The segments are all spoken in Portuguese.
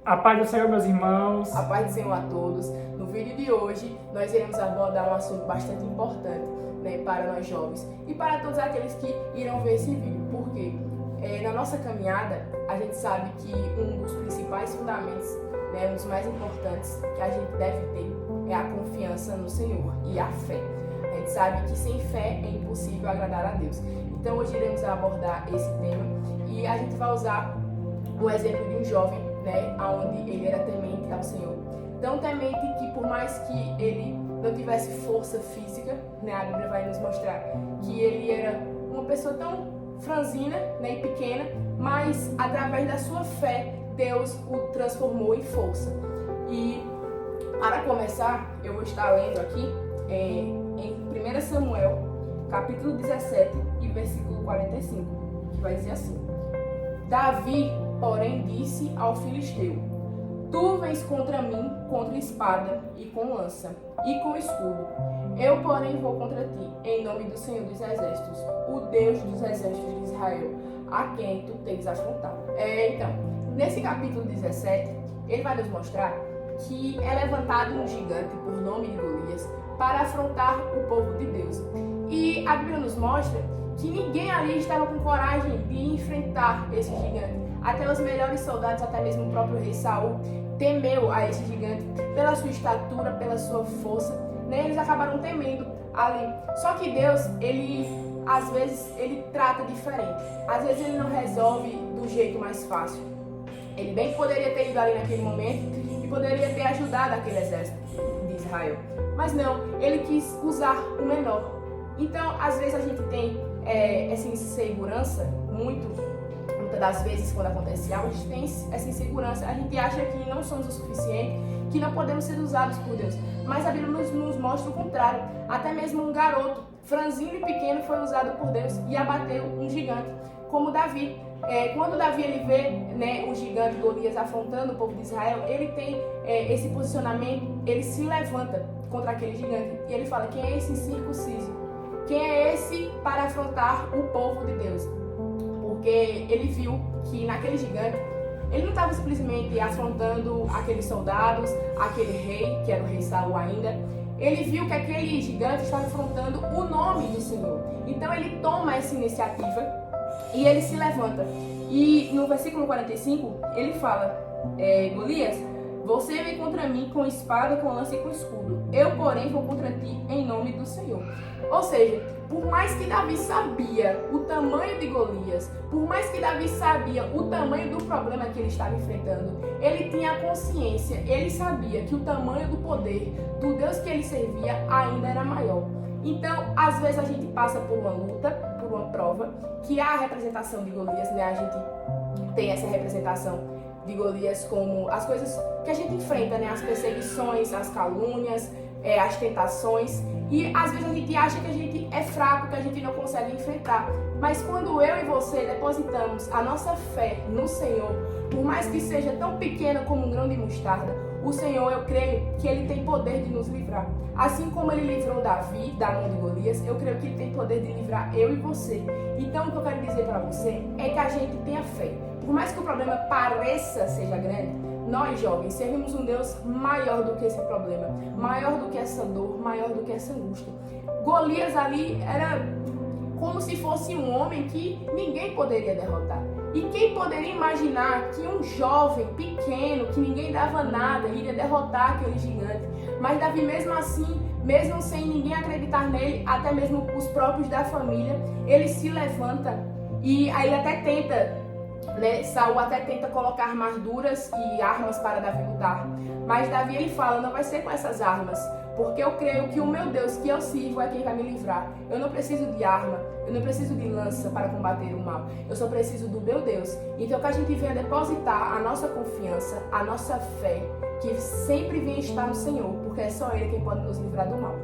A paz do Senhor, meus irmãos. A paz do Senhor a todos. No vídeo de hoje, nós iremos abordar um assunto bastante importante, para nós jovens e para todos aqueles que irão ver esse vídeo. Porque na nossa caminhada, a gente sabe que um dos principais fundamentos, um dos mais importantes que a gente deve ter é a confiança no Senhor e a fé. A gente sabe que sem fé é impossível agradar a Deus. Então hoje iremos abordar esse tema e a gente vai usar o exemplo de um jovem, onde ele era temente ao Senhor. Tão temente que por mais que ele não tivesse força física, a Bíblia vai nos mostrar que ele era uma pessoa tão franzina, e pequena, mas através da sua fé, Deus o transformou em força. E para começar, eu vou estar lendo aqui em 1 Samuel, capítulo 17 e versículo 45, que vai dizer assim: Davi, porém, disse ao filisteu: Tu vens contra mim contra espada e com lança e com escudo. Eu, porém, vou contra ti em nome do Senhor dos Exércitos, o Deus dos exércitos de Israel, a quem tu tens afrontado. Então, nesse capítulo 17, ele vai nos mostrar que é levantado um gigante por nome de Golias para afrontar o povo de Deus. E a Bíblia nos mostra que ninguém ali estava com coragem de enfrentar esse gigante. Até os melhores soldados, até mesmo o próprio rei Saul, temeu a esse gigante pela sua estatura, pela sua força. Eles acabaram temendo ali. Só que Deus, às vezes, ele trata diferente. Às vezes ele não resolve do jeito mais fácil. Ele bem poderia ter ido ali naquele momento e poderia ter ajudado aquele exército de Israel. Mas não, ele quis usar o menor. Então, às vezes a gente tem essa insegurança, muitas das vezes quando acontece algo, a gente tem essa insegurança. A gente acha que não somos o suficiente, que não podemos ser usados por Deus. Mas a Bíblia nos mostra o contrário. Até mesmo um garoto, franzino e pequeno, foi usado por Deus e abateu um gigante, como Davi. Quando Davi ele vê o gigante Golias afrontando o povo de Israel, ele tem esse posicionamento, ele se levanta contra aquele gigante e ele fala: quem é esse incircunciso? Quem é esse para afrontar o povo de Deus? Porque ele viu que naquele gigante, ele não estava simplesmente afrontando aqueles soldados, aquele rei, que era o rei Saul ainda. Ele viu que aquele gigante estava afrontando o nome do Senhor. Então ele toma essa iniciativa e ele se levanta. E no versículo 45, ele fala: Golias, você vem contra mim com espada, com lança e com escudo. Eu, porém, vou contra ti em nome do Senhor. Ou seja, por mais que Davi sabia o tamanho de Golias, por mais que Davi sabia o tamanho do problema que ele estava enfrentando, ele tinha a consciência, ele sabia que o tamanho do poder do Deus que ele servia ainda era maior. Então, às vezes a gente passa por uma luta, por uma prova, que há a representação de Golias, a gente tem essa representação de Golias como as coisas que a gente enfrenta, as perseguições, as calúnias, as tentações. E às vezes a gente acha que a gente é fraco, que a gente não consegue enfrentar. Mas quando eu e você depositamos a nossa fé no Senhor, por mais que seja tão pequena como um grão de mostarda, o Senhor, eu creio que Ele tem poder de nos livrar. Assim como Ele livrou Davi da mão de Golias, eu creio que Ele tem poder de livrar eu e você. Então o que eu quero dizer para você é que a gente tenha fé. Por mais que o problema pareça seja grande, nós jovens servimos um Deus maior do que esse problema, maior do que essa dor, maior do que essa angústia. Golias ali era como se fosse um homem que ninguém poderia derrotar. E quem poderia imaginar que um jovem pequeno, que ninguém dava nada, iria derrotar aquele gigante? Mas Davi, mesmo assim, mesmo sem ninguém acreditar nele, até mesmo os próprios da família, ele se levanta e aí ele até tenta, Saul até tenta colocar armaduras e armas para Davi lutar. Mas Davi ele fala: não vai ser com essas armas, porque eu creio que o meu Deus que eu sirvo é quem vai me livrar. Eu não preciso de arma, eu não preciso de lança para combater o mal. Eu só preciso do meu Deus. Então que a gente venha depositar a nossa confiança, a nossa fé, que sempre venha estar no Senhor, porque é só Ele quem pode nos livrar do mal.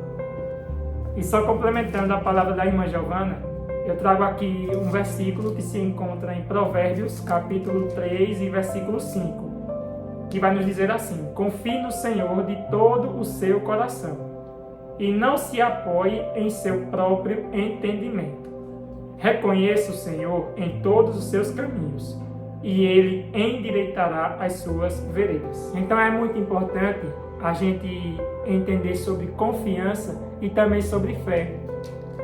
E só complementando a palavra da irmã Giovana, eu trago aqui um versículo que se encontra em Provérbios, capítulo 3 e versículo 5, que vai nos dizer assim: confie no Senhor de todo o seu coração e não se apoie em seu próprio entendimento. Reconheça o Senhor em todos os seus caminhos e ele endireitará as suas veredas. Então é muito importante a gente entender sobre confiança e também sobre fé.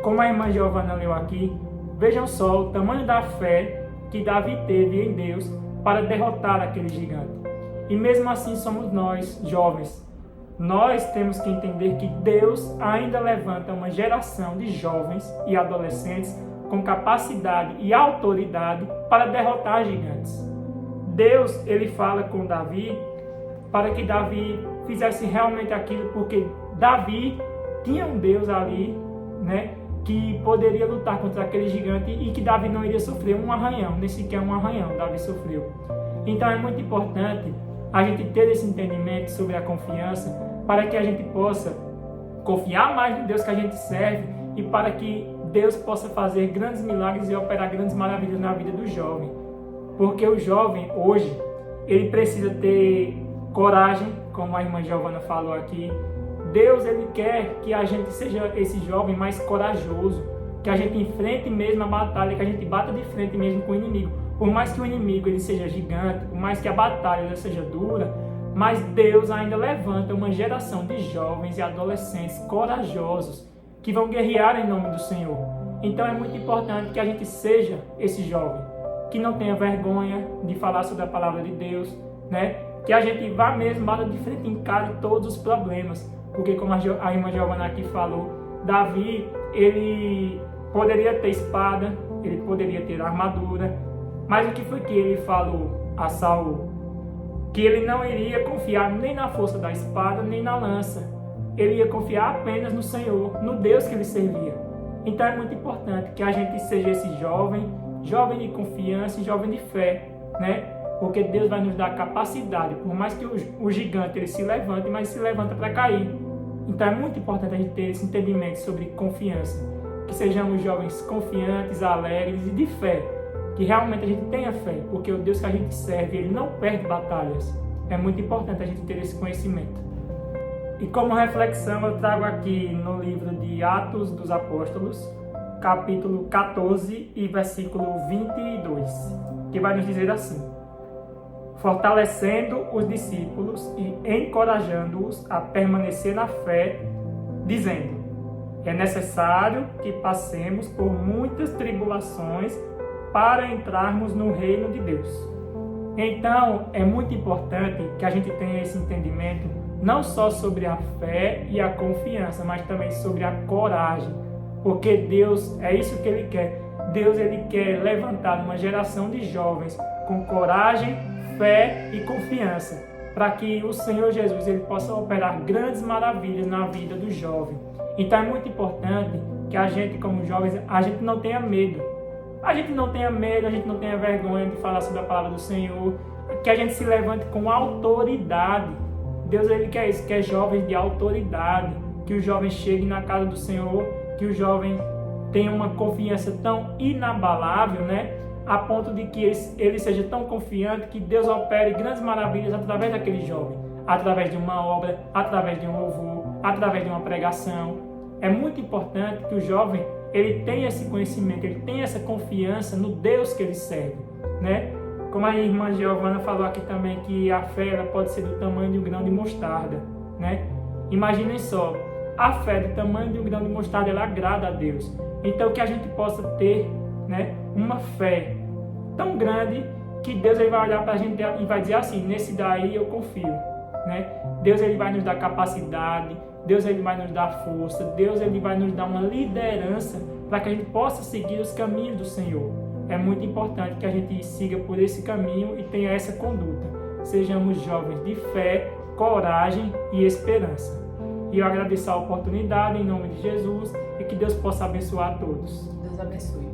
Como a irmã Giovana leu aqui, vejam só o tamanho da fé que Davi teve em Deus para derrotar aquele gigante. E mesmo assim somos nós, jovens. Nós temos que entender que Deus ainda levanta uma geração de jovens e adolescentes com capacidade e autoridade para derrotar gigantes. Deus, ele fala com Davi para que Davi fizesse realmente aquilo, porque Davi tinha um Deus ali, né, que poderia lutar contra aquele gigante e que Davi não iria sofrer um arranhão, nem sequer um arranhão Davi sofreu. Então é muito importante a gente ter esse entendimento sobre a confiança para que a gente possa confiar mais no Deus que a gente serve e para que Deus possa fazer grandes milagres e operar grandes maravilhas na vida do jovem. Porque o jovem hoje, ele precisa ter coragem, como a irmã Giovana falou aqui. Deus, ele quer que a gente seja esse jovem mais corajoso, que a gente enfrente mesmo a batalha, que a gente bata de frente mesmo com o inimigo. Por mais que o inimigo ele seja gigante, por mais que a batalha seja dura, mas Deus ainda levanta uma geração de jovens e adolescentes corajosos que vão guerrear em nome do Senhor. Então é muito importante que a gente seja esse jovem, que não tenha vergonha de falar sobre a palavra de Deus, né? Que a gente vá mesmo, bata de frente e encare todos os problemas. Porque como a irmã Giovana aqui falou, Davi, ele poderia ter espada, ele poderia ter armadura, mas o que foi que ele falou a Saul? Que ele não iria confiar nem na força da espada, nem na lança. Ele ia confiar apenas no Senhor, no Deus que ele servia. Então é muito importante que a gente seja esse jovem de confiança e jovem de fé, né? Porque Deus vai nos dar capacidade, por mais que o gigante ele se levante, mas se levanta para cair. Então é muito importante a gente ter esse entendimento sobre confiança, que sejamos jovens confiantes, alegres e de fé, que realmente a gente tenha fé, porque o Deus que a gente serve, ele não perde batalhas. É muito importante a gente ter esse conhecimento. E como reflexão eu trago aqui no livro de Atos dos Apóstolos, capítulo 14 e versículo 22, que vai nos dizer assim: fortalecendo os discípulos e encorajando-os a permanecer na fé, dizendo: é necessário que passemos por muitas tribulações para entrarmos no reino de Deus. Então, é muito importante que a gente tenha esse entendimento, não só sobre a fé e a confiança, mas também sobre a coragem, porque Deus, é isso que Ele quer. Deus, Ele quer levantar uma geração de jovens com coragem, fé e confiança, para que o Senhor Jesus ele possa operar grandes maravilhas na vida do jovem. Então, é muito importante que a gente, como jovens, a gente não tenha medo. A gente não tenha medo, a gente não tenha vergonha de falar sobre a palavra do Senhor, que a gente se levante com autoridade. Deus, ele quer isso, quer jovens de autoridade, que o jovem chegue na casa do Senhor, que o jovem tenha uma confiança tão inabalável, né? A ponto de que ele seja tão confiante que Deus opere grandes maravilhas através daquele jovem, através de uma obra, através de um louvor, através de uma pregação. É muito importante que o jovem ele tenha esse conhecimento, ele tenha essa confiança no Deus que ele serve, né? Como a irmã Giovana falou aqui também, que a fé ela pode ser do tamanho de um grão de mostarda, né? Imaginem só, a fé do tamanho de um grão de mostarda, ela agrada a Deus. Então que a gente possa ter, né, uma fé tão grande que Deus ele vai olhar para a gente e vai dizer assim: nesse daí eu confio, né? Deus ele vai nos dar capacidade, Deus ele vai nos dar força, Deus ele vai nos dar uma liderança para que a gente possa seguir os caminhos do Senhor. É muito importante que a gente siga por esse caminho e tenha essa conduta. Sejamos jovens de fé, coragem e esperança. E eu agradeço a oportunidade em nome de Jesus e que Deus possa abençoar a todos. Deus abençoe.